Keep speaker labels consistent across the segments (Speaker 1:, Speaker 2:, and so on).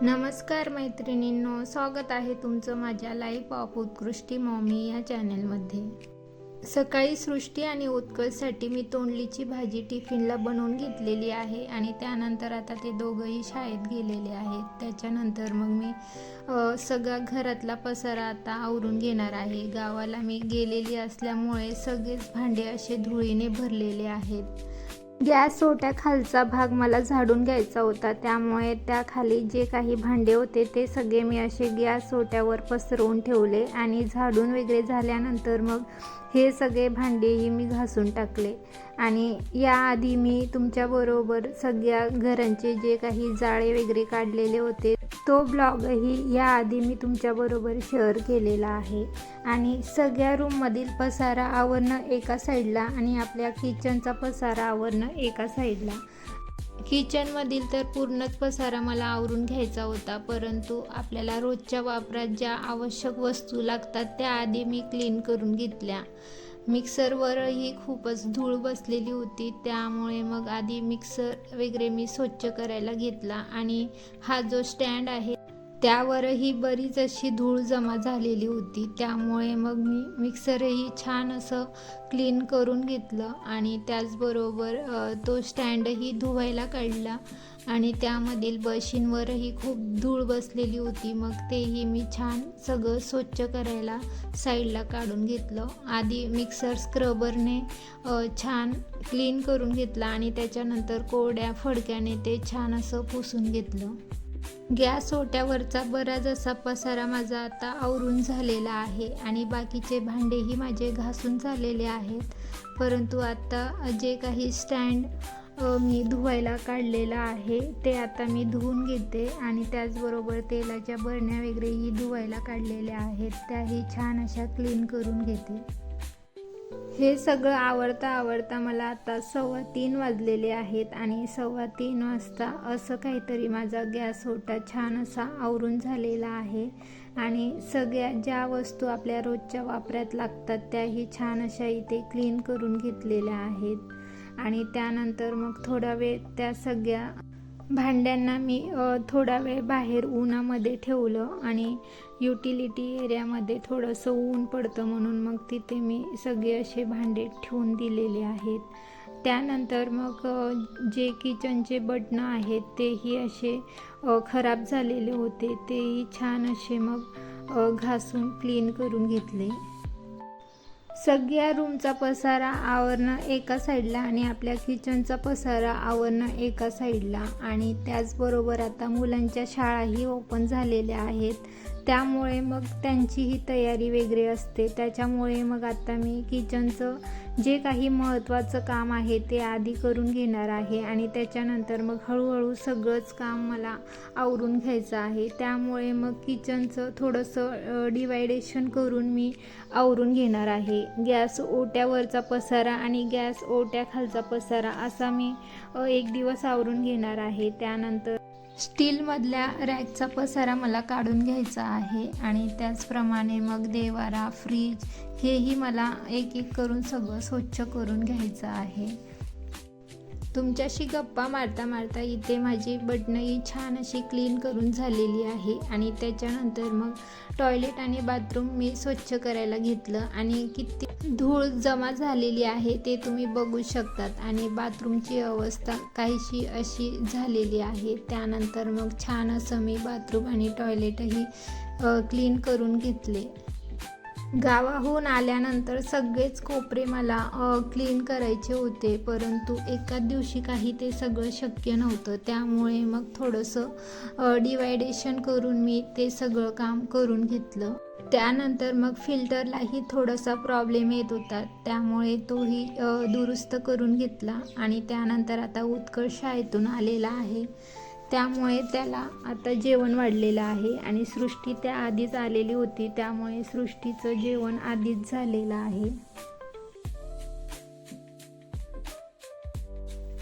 Speaker 1: नमस्कार मैत्रिणींनो, स्वागत आहे तुमचं माझ्या लाईफ ऑफ उत्कृष्टी मॉमी या चॅनलमध्ये। सकाळी सृष्टी आणि उत्कर्षसाठी मी तोंडलीची भाजी टिफिनला बनवून घेतलेली आहे आणि त्यानंतर आता ते दोघंही शाळेत गेलेले आहेत। त्याच्यानंतर मग मी सगळा घरातला पसारा आता आवरून घेणार आहे। गावाला मी गेलेली असल्यामुळे सगळेच भांडे असे धुळीने भरलेले आहेत। गॅस ओट्या खालचा भाग मला झाडून घ्यायचा होता, त्यामुळे त्याखाली जे काही भांडे होते ते सगळे मी असे गॅस ओट्यावर पसरवून ठेवले आणि झाडून वगैरे झाल्यानंतर मग हे सगळे भांडेही मी घासून टाकले। आणि याआधी मी तुमच्याबरोबर सगळ्या घरांचे जे काही जाळे वगैरे काढलेले होते तो ब्लॉगही याआधी मी तुमच्याबरोबर शेअर केलेला आहे। आणि सगळ्या रूममधील पसारा आवरणं एका साईडला आणि आपल्या किचनचा पसारा आवरणं एका साईडला। किचनमधील तर पूर्णच पसारा मला आवरून घ्यायचा होता, परंतु आपल्याला रोजच्या वापरात ज्या आवश्यक वस्तू लागतात त्या आधी मी क्लीन करून घेतल्या। मिक्सरवरही खूपच धूळ बसलेली होती, त्यामुळे मग आधी मिक्सर वगैरे मी स्वच्छ करायला घेतला। आणि हा जो स्टँड आहे त्यावरही बरीच अशी धूळ जमा झालेली होती, त्यामुळे मग मी मिक्सरही छान असं क्लीन करून घेतलं। आणि त्याचबरोबर तो स्टँडही धुवायला काढला आणि त्यामधील बशींवरही खूप धूळ बसलेली होती, मग तेही मी छान सगळं स्वच्छ करायला साईडला काढून घेतलं। आधी मिक्सर स्क्रबरने छान क्लीन करून घेतला आणि त्याच्यानंतर कोरड्या फडक्याने ते छान असं पुसून घेतलं। गॅस ओट्यावरचा बराच असा पसारा माझा आता आवरून झालेला आहे आणि बाकीचे भांडेही माझे घासून झालेले आहेत, परंतु आता जे काही स्टँड मी धुवायला काढलेला आहे ते आता मी धुवून घेते। आणि त्याचबरोबर तेलाच्या बरण्या वगैरेही धुवायला काढलेल्या आहेत, त्याही छान अशा क्लीन करून घेते। हे सगळं आवरता मला आता 2:15 वाजलेले आहेत आणि 2:15 वाजता असं काहीतरी माझा गॅस ओटा छान असा आवरून झालेला आहे। आणि सगळ्या ज्या वस्तू आपल्या रोजच्या वापरात लागतात त्याही छान अशा इथे क्लीन करून घेतलेल्या आहेत। आणि त्यानंतर मग थोडा वेळ त्या सगळ्या भांड्यांना मी थोडा वेळ बाहेर उन्हामध्ये ठेवलं आणि युटिलिटी एरियामध्ये थोडंसं ऊन पडतं म्हणून मग तिथे मी सगळे असे भांडे ठेवून दिलेले आहेत। त्यानंतर मग जे किचनचे बटणं आहेत तेही असे खराब झालेले होते, तेही छान असे मग घासून क्लीन करून घेतले। सगळ्या रूमचा पसारा आवरणं एका साईडला आणि आपल्या किचनचा पसारा आवरणं एका साईडला। आणि त्याचबरोबर आता मुलांच्या शाळाही ओपन झालेल्या आहेत, त्यामुळे मग त्यांचीही तयारी वगैरे असते, त्याच्यामुळे मग आता मी किचनचं जे काही महत्त्वाचं काम आहे ते आधी करून घेणार आहे आणि त्याच्यानंतर मग हळूहळू सगळंच काम मला आवरून घ्यायचं आहे। त्यामुळे मग किचनचं थोडंसं डिवायडेशन करून मी आवरून घेणार आहे। गॅस ओट्यावरचा पसारा आणि गॅस ओट्याखालचा पसारा असा मी एक दिवस आवरून घेणार आहे। त्यानंतर स्टीलमधल्या रॅकचा पसारा मला काढून घ्यायचा आहे आणि त्याचप्रमाणे मग देवारा, फ्रीज हेही मला एक एक करून सगळं स्वच्छ करून घ्यायचं आहे। तुमच्याशी गप्पा मारता इथे माझी बटणंही छान अशी क्लीन करून झालेली आहे। आणि त्याच्यानंतर मग टॉयलेट आणि बाथरूम मी स्वच्छ करायला घेतलं आणि किती धूळ जमा झालेली आहे ते तुम्ही बघू शकतात आणि बाथरूमची अवस्था काहीशी अशी झालेली आहे। त्यानंतर मग छान असं मी बाथरूम आणि टॉयलेटही क्लीन करून घेतले। गावाहून आल्यानंतर सगळेच कोपरे मला क्लीन करायचे होते, परंतु एकाच दिवशी काही ते सगळं शक्य नव्हतं, त्यामुळे मग थोडंसं डिवायडेशन करून मी ते सगळं काम करून घेतलं। त्यानंतर मग फिल्टरलाही थोडासा प्रॉब्लेम येत होता, त्यामुळे तोही दुरुस्त करून घेतला। आणि त्यानंतर आता उत्कर्ष शाळेतून आलेला आहे, त्यामुळे त्याला आता जेवण वाढलेलं आहे आणि सृष्टी त्या आधीच आलेली होती, त्यामुळे सृष्टीचं जेवण आधीच झालेलं आहे।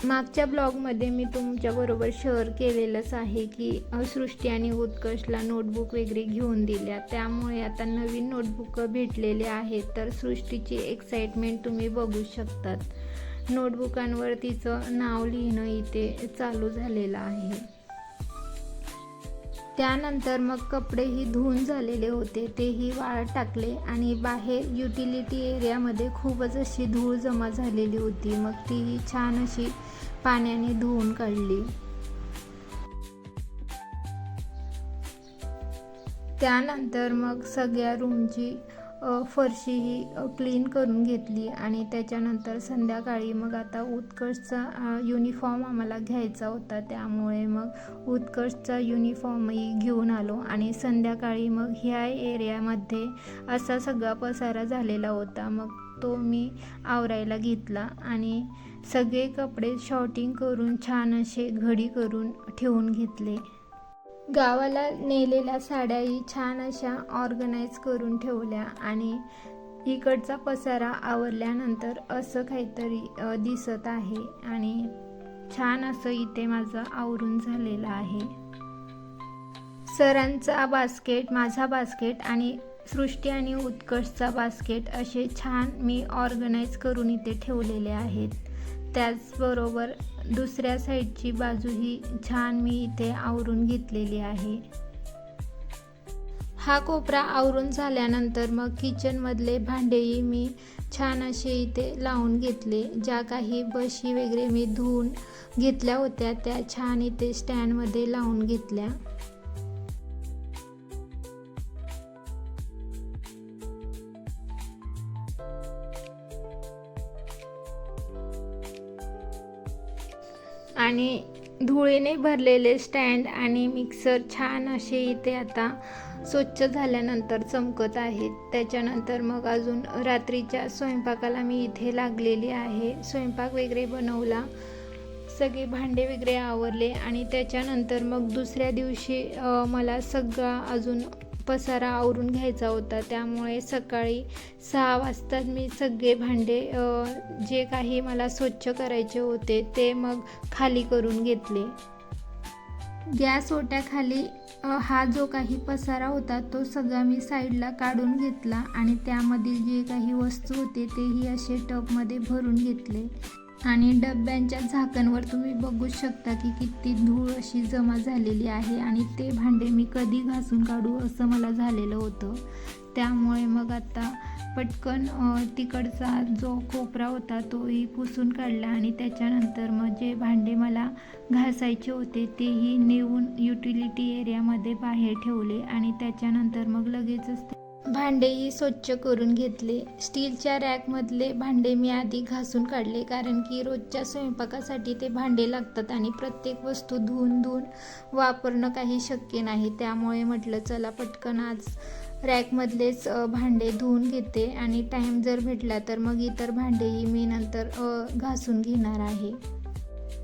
Speaker 1: मागच्या ब्लॉगमध्ये मी तुमच्याबरोबर शेअर केलेलंच आहे की सृष्टी आणि उत्कर्षला नोटबुक वगैरे घेऊन दिल्या, त्यामुळे आता नवीन नोटबुक भेटलेले आहेत, तर सृष्टीची एक्साइटमेंट तुम्ही बघू शकतात। नोटबुकांवर तिचं नाव लिहिणं इथे चालू झालेलं आहे। त्यानंतर मग कपडेही धुवून झालेले होते तेही वाळत टाकले आणि बाहेर युटिलिटी एरियामध्ये खूपच अशी धूळ जमा झालेली होती, मग तीही छान अशी पाण्याने धुवून काढली. त्यानंतर मग सगळ्या रूमची फरशीही क्लीन करून घेतली आणि त्याच्यानंतर संध्याकाळी मग आता उत्कर्षचा युनिफॉर्म आम्हाला घ्यायचा होता, त्यामुळे मग उत्कर्षचा युनिफॉर्मही घेऊन आलो आणि संध्याकाळी मग ह्या एरियामध्ये असा सगळा पसारा झालेला होता, मग तो मी आवरायला घेतला आणि सगळे कपडे शॉर्टिंग करून छान असे घडी करून ठेवून घेतले. गावाला नेलेल्या साड्याही छान अशा ऑर्गनाईज करून ठेवल्या आणि इकडचा पसारा आवरल्यानंतर असं काहीतरी दिसत आहे आणि छान असं इथे माझं आवरून झालेलं आहे. सरांचा बास्केट, माझा बास्केट आणि सृष्टी आणि उत्कर्षचा बास्केट असे छान मी ऑर्गनाईज करून इथे ठेवलेले आहेत. त्याचबरोबर दुसऱ्या साईडची बाजूही छान मी इथे आवरून घेतलेली आहे. हा कोपरा आवरून झाल्यानंतर मग किचनमधले भांडेही मी छान असे इथे लावून घेतले. ज्या काही बशी वगैरे मी धुवून घेतल्या होत्या त्या छान इथे स्टँडमध्ये लावून घेतल्या. आणि धुळीने भरलेले स्टँड आणि मिक्सर छान असे इथे आता स्वच्छ झाल्यानंतर चमकत आहेत. त्याच्यानंतर मग अजून रात्रीच्या स्वयंपाकाला मी इथे लागलेली आहे. स्वयंपाक वगैरे बनवला, सगळे भांडे वगैरे आवरले आणि त्याच्यानंतर मग दुसऱ्या दिवशी मला सगळा अजून पसारा आवरून घ्यायचा होता, त्यामुळे सकाळी 6 वाजता मी सगळे भांडे जे काही मला स्वच्छ करायचे होते ते मग खाली करून घेतले. गॅस ओट्याखाली हा जो काही पसारा होता तो सगळा मी साईडला काढून घेतला आणि त्यामधील जे काही वस्तू होते तेही असे टबमध्ये भरून घेतले. आणि डब्यांच्या झाकणवर तुम्ही बघू शकता की किती धूळ अशी जमा झालेली आहे आणि ते भांडे मी कधी घासून काढू असं मला झालेलं होतं. त्यामुळे मग आता पटकन तिकडचा जो कोपरा होता तोही पुसून काढला आणि त्याच्यानंतर मग जे भांडे मला घासायचे होते तेही नेऊन युटिलिटी एरियामध्ये बाहेर ठेवले आणि त्याच्यानंतर मग लगेचच भांडेही स्वच्छ करून घेतले. स्टीलच्या रॅकमधले भांडे मी आधी घासून काढले, कारण की रोजच्या स्वयंपाकासाठी ते भांडे लागतात आणि प्रत्येक वस्तू धुवून वापरणं काही शक्य नाही. त्यामुळे म्हटलं चला पटकन आज रॅकमधलेच भांडे धुवून घेते आणि टाईम जर भेटला तर मग इतर भांडेही मी नंतर घासून घेणार आहे.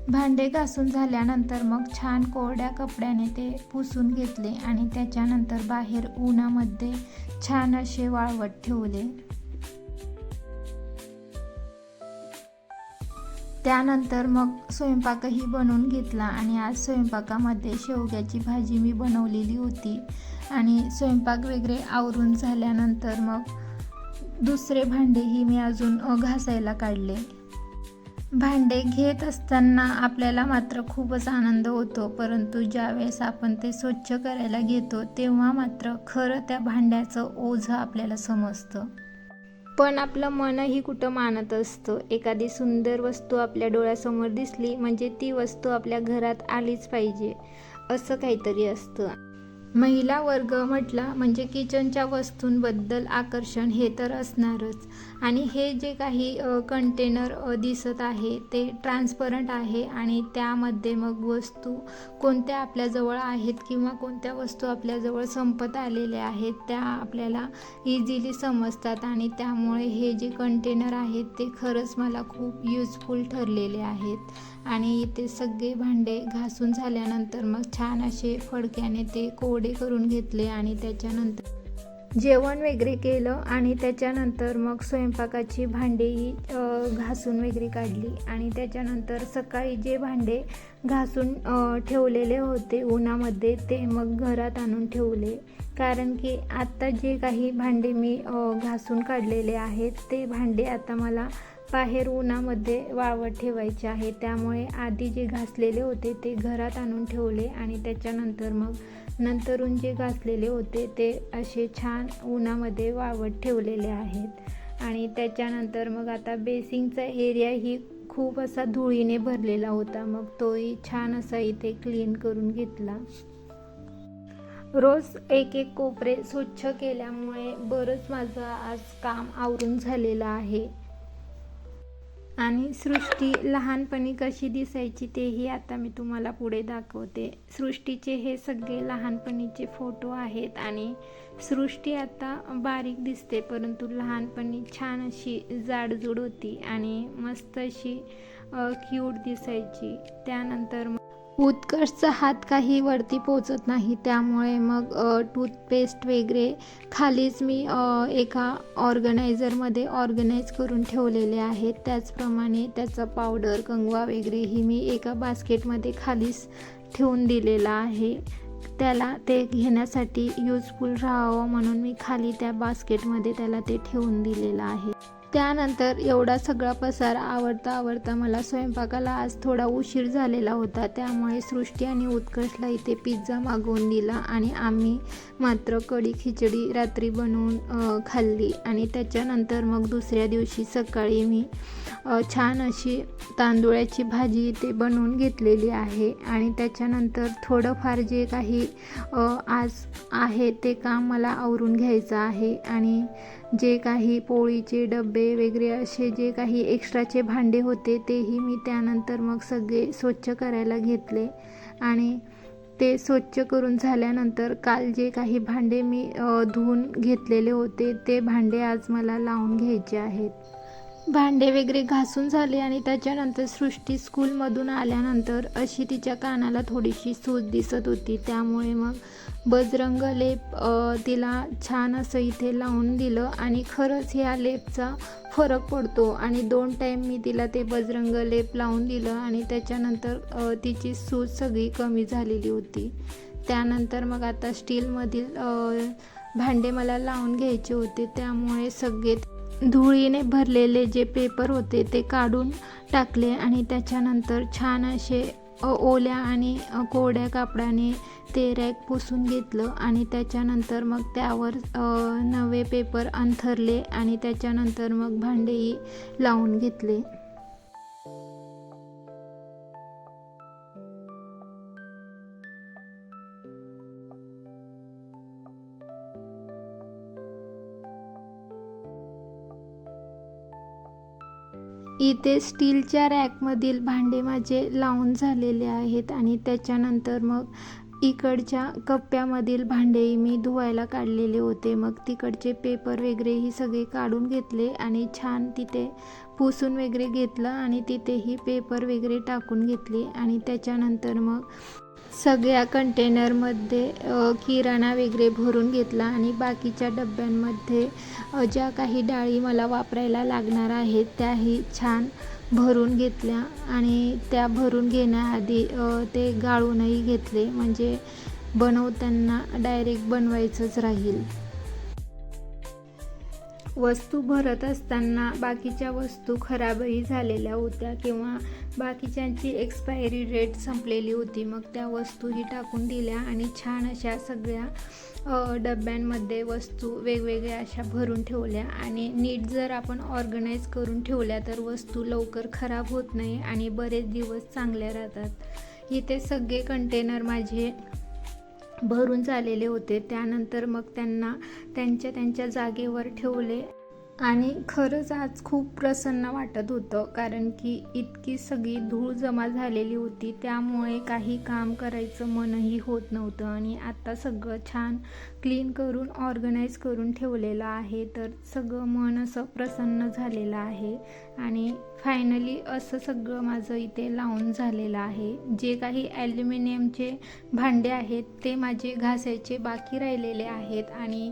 Speaker 1: भांडे घासून झाल्यानंतर मग छान कोरड्या कपड्याने ते पुसून घेतले आणि त्याच्यानंतर बाहेर उन्हामध्ये छान असे वाळवत ठेवले. त्यानंतर मग स्वयंपाकही बनवून घेतला आणि आज स्वयंपाकामध्ये शेवग्याची भाजी मी बनवलेली होती आणि स्वयंपाक वगैरे आवरून झाल्यानंतर मग दुसरे भांडेही मी अजून घासायला काढले. भांडे घेत असताना आपल्याला मात्र खूपच आनंद होतो, परंतु ज्यावेळेस आपण ते स्वच्छ करायला घेतो तेव्हा मात्र खरं त्या भांड्याचं ओझं आपल्याला समजतं. पण आपलं मनही कुठं मानत असतं. एखादी सुंदर वस्तू आपल्या डोळ्यासमोर दिसली म्हणजे ती वस्तू आपल्या घरात आलीच पाहिजे असं काहीतरी असतं. महिला वर्ग म्हटला म्हणजे किचनच्या वस्तूंबद्दल आकर्षण हे तर असणारच. आणि हे जे काही कंटेनर दिसत आहे ते ट्रान्सपरंट आहे आणि त्यामध्ये मग वस्तू कोणत्या आपल्याजवळ आहेत किंवा कोणत्या वस्तू आपल्याजवळ संपत आलेल्या आहेत त्या आपल्याला इझिली समजतात आणि त्यामुळे हे जे कंटेनर आहेत ते खरंच मला खूप युजफुल ठरलेले आहेत. आणि इथे सगळे भांडे घासून झाल्यानंतर मग छान असे फडक्याने ते कोरडे करून घेतले आणि त्याच्यानंतर जेवण वगैरे केलं आणि त्याच्यानंतर मग स्वयंपाकाची भांडेही घासून वगैरे काढली आणि त्याच्यानंतर सकाळी जे भांडे घासून ठेवलेले होते उन्हामध्ये ते मग घरात आणून ठेवले, कारण की आत्ता जे काही भांडे मी घासून काढलेले आहेत ते भांडे आता मला बाहेर उन्हामध्ये वाळवत ठेवायचे आहे. त्यामुळे आधी जे घासलेले होते ते घरात आणून ठेवले आणि त्याच्यानंतर मग नंतरून जे घासलेले होते ते असे छान उन्हामध्ये वाळवत ठेवलेले आहेत. आणि त्याच्यानंतर मग आता बेसिंगचा एरिया ही खूप असा धुळीने भरलेला होता, मग तोही छान असा इथे क्लीन करून घेतला. रोज एक एक कोपरे स्वच्छ केल्यामुळे बरंच माझं आज काम आवरून झालेलं आहे. आणि सृष्टी लहानपणी कशी दिसायची तेही आता मी तुम्हाला पुढे दाखवते. सृष्टीचे हे सगळे लहानपणीचे फोटो आहेत आणि सृष्टी आता बारीक दिसते, परंतु लहानपणी छान अशी जाडजूड होती आणि मस्त अशी क्यूट दिसायची. त्यानंतर उत्कर्षचा हात काही वरती पोचत नाही, त्यामुळे मग टूथपेस्ट वगैरे खालीच मी एका ऑर्गनायझरमध्ये ऑर्गनाईज करून ठेवलेले आहेत. त्याचप्रमाणे त्याचा पावडर, कंगवा वगैरेही मी एका बास्केटमध्ये खालीच ठेवून दिलेला आहे. त्याला ते घेण्यासाठी युजफुल राहावं म्हणून मी खाली त्या बास्केटमध्ये त्याला ते ठेवून दिलेलं आहे. त्यानंतर एवढा सगळा पसारा आवरता मला स्वयंपाकाला आज थोडा उशीर झालेला होता, त्यामुळे सृष्टी आणि उत्कर्षला इथे पिझ्झा मागवून दिला आणि आम्ही मात्र कढी खिचडी रात्री बनवून खाल्ली. आणि त्याच्यानंतर मग दुसऱ्या दिवशी सकाळी मी छान अशी तांदूळाची भाजी इथे बनवून घेतलेली आहे. आणि त्याच्यानंतर थोडंफार जे काही आज आहे ते काम मला आवरून घ्यायचं आहे. आणि जे काही पोळीचे डबे वगैरे असे जे काही एक्स्ट्राचे भांडे होते तेही मी त्यानंतर मग सगळे स्वच्छ करायला घेतले. आणि ते स्वच्छ करून झाल्यानंतर काल जे काही भांडे मी धुवून घेतलेले होते ते भांडे आज मला लावून घ्यायचे आहेत. भांडे वगैरे घासून झाले आणि त्याच्यानंतर सृष्टी स्कूलमधून आल्यानंतर अशी तिच्या कानाला थोडीशी सूज दिसत होती, त्यामुळे मग बजरंग लेप तिला छान असं इथे लावून दिलं. आणि खरंच ह्या लेपचा फरक पडतो आणि 2 टाईम मी तिला ते बजरंग लेप लावून दिलं आणि त्याच्यानंतर तिची सूज सगळी कमी झालेली होती. त्यानंतर मग आता स्टीलमधील भांडे मला लावून घ्यायचे होते, त्यामुळे सगळे धुळीने भरलेले जे पेपर होते ते काढून टाकले आणि त्याच्यानंतर छान असे ओल्या आणि कोरड्या कापडाने ते रॅक पुसून घेतलं. आणि त्याच्यानंतर मग त्यावर नवे पेपर अंथरले आणि त्याच्यानंतर मग भांडेही लावून घेतले. इथे स्टीलच्या रॅकमधील भांडे माझे लावून झालेले आहेत. आणि त्याच्यानंतर मग इकडच्या कप्प्यामधील भांडेही मी धुवायला काढलेले होते. मग तिकडचे पेपर वगैरेही सगळे काढून घेतले आणि छान तिथे पुसून वगैरे घेतलं आणि तिथेही पेपर वगैरे टाकून घेतले. आणि त्याच्यानंतर मग सगळ्या कंटेनरमध्ये किराणा वगैरे भरून घेतला आणि बाकीच्या डब्यांमध्ये ज्या काही डाळी मला वापरायला लागणार आहेत त्याही छान भरून घेतल्या. आणि त्या भरून घेण्याआधी ते गाळूनही घेतले, म्हणजे बनवताना डायरेक्ट बनवायचंच राहील. वस्तू भरत असताना बाकीच्या वस्तू खराबही झालेल्या होत्या किंवा बाकीच्यांची एक्सपायरी डेट संपलेली होती, मग त्या वस्तूही टाकून दिल्या आणि छान अशा सगळ्या डब्यांमध्ये वस्तू वेगवेगळ्या अशा भरून ठेवल्या. आणि नीट जर आपण ऑर्गनाईज करून ठेवल्या तर वस्तू लवकर खराब होत नाही आणि बरेच दिवस चांगल्या राहतात. इथे सगळे कंटेनर माझे भरून झालेले होते. त्यानंतर मग त्यांना त्यांच्या जागेवर ठेवले आणि खरंच आज खूप प्रसन्न वाटत होतं, कारण की इतकी सगळी धूळ जमा झालेली होती, त्यामुळे काही काम करायचं मनही होत नव्हतं. आणि आता सगळं छान क्लीन करून ऑर्गनाईज करून ठेवलेलं आहे, तर सगळं मन असं प्रसन्न झालेलं आहे. आणि फायनली असं सगळं माझं इथे लावून झालेलं आहे. जे काही ॲल्युमिनियमचे भांडे आहेत ते माझे घासायचे बाकी राहिलेले आहेत आणि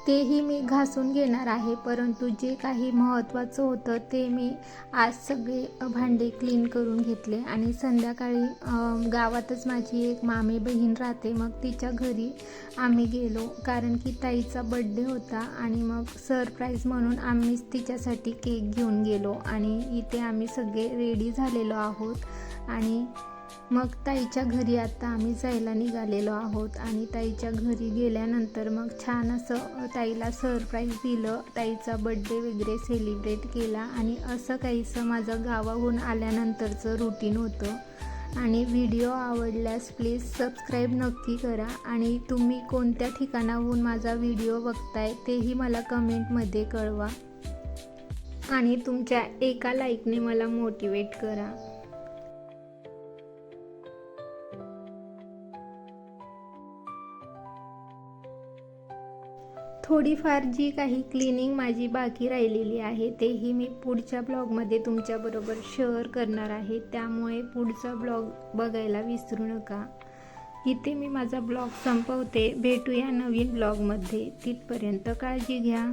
Speaker 1: तेही मी घासून घेणार आहे, परंतु जे काही महत्त्वाचं होतं ते मी आज सगळे भांडे क्लीन करून घेतले. आणि संध्याकाळी गावातच माझी एक मामे बहीण राहते, मग तिच्या घरी आम्ही गेलो, कारण की ताईचा बड्डे होता आणि मग सरप्राईज म्हणून आम्हीच तिच्यासाठी केक घेऊन गेलो. आणि इथे आम्ही सगळे रेडी झालेलो आहोत आणि मग ताईच्या घरी आता आम्ही जायला निघालेलो आहोत आणि ताईच्या घरी गेल्यानंतर मग छान असं ताईला सरप्राईज दिलं, ताईचा बड्डे वगैरे सेलिब्रेट केला आणि असं काहीसं माझं गावाहून आल्यानंतरचं रुटीन होतं. आणि व्हिडिओ आवडल्यास प्लीज सबस्क्राईब नक्की करा आणि तुम्ही कोणत्या ठिकाणाहून माझा व्हिडिओ बघताय तेही मला कमेंटमध्ये कळवा आणि तुमच्या एका लाईकने मला मोटिवेट करा. थोडीफार जी काही क्लिनिंग माझी बाकी राहिलेली आहे तेही मी पुढच्या ब्लॉगमध्ये तुमच्याबरोबर शेअर करणार आहे, त्यामुळे पुढचा ब्लॉग बघायला विसरू नका. इथे मी माझा ब्लॉग संपवते. भेटूया नवीन ब्लॉगमध्ये. तिथपर्यंत काळजी घ्या.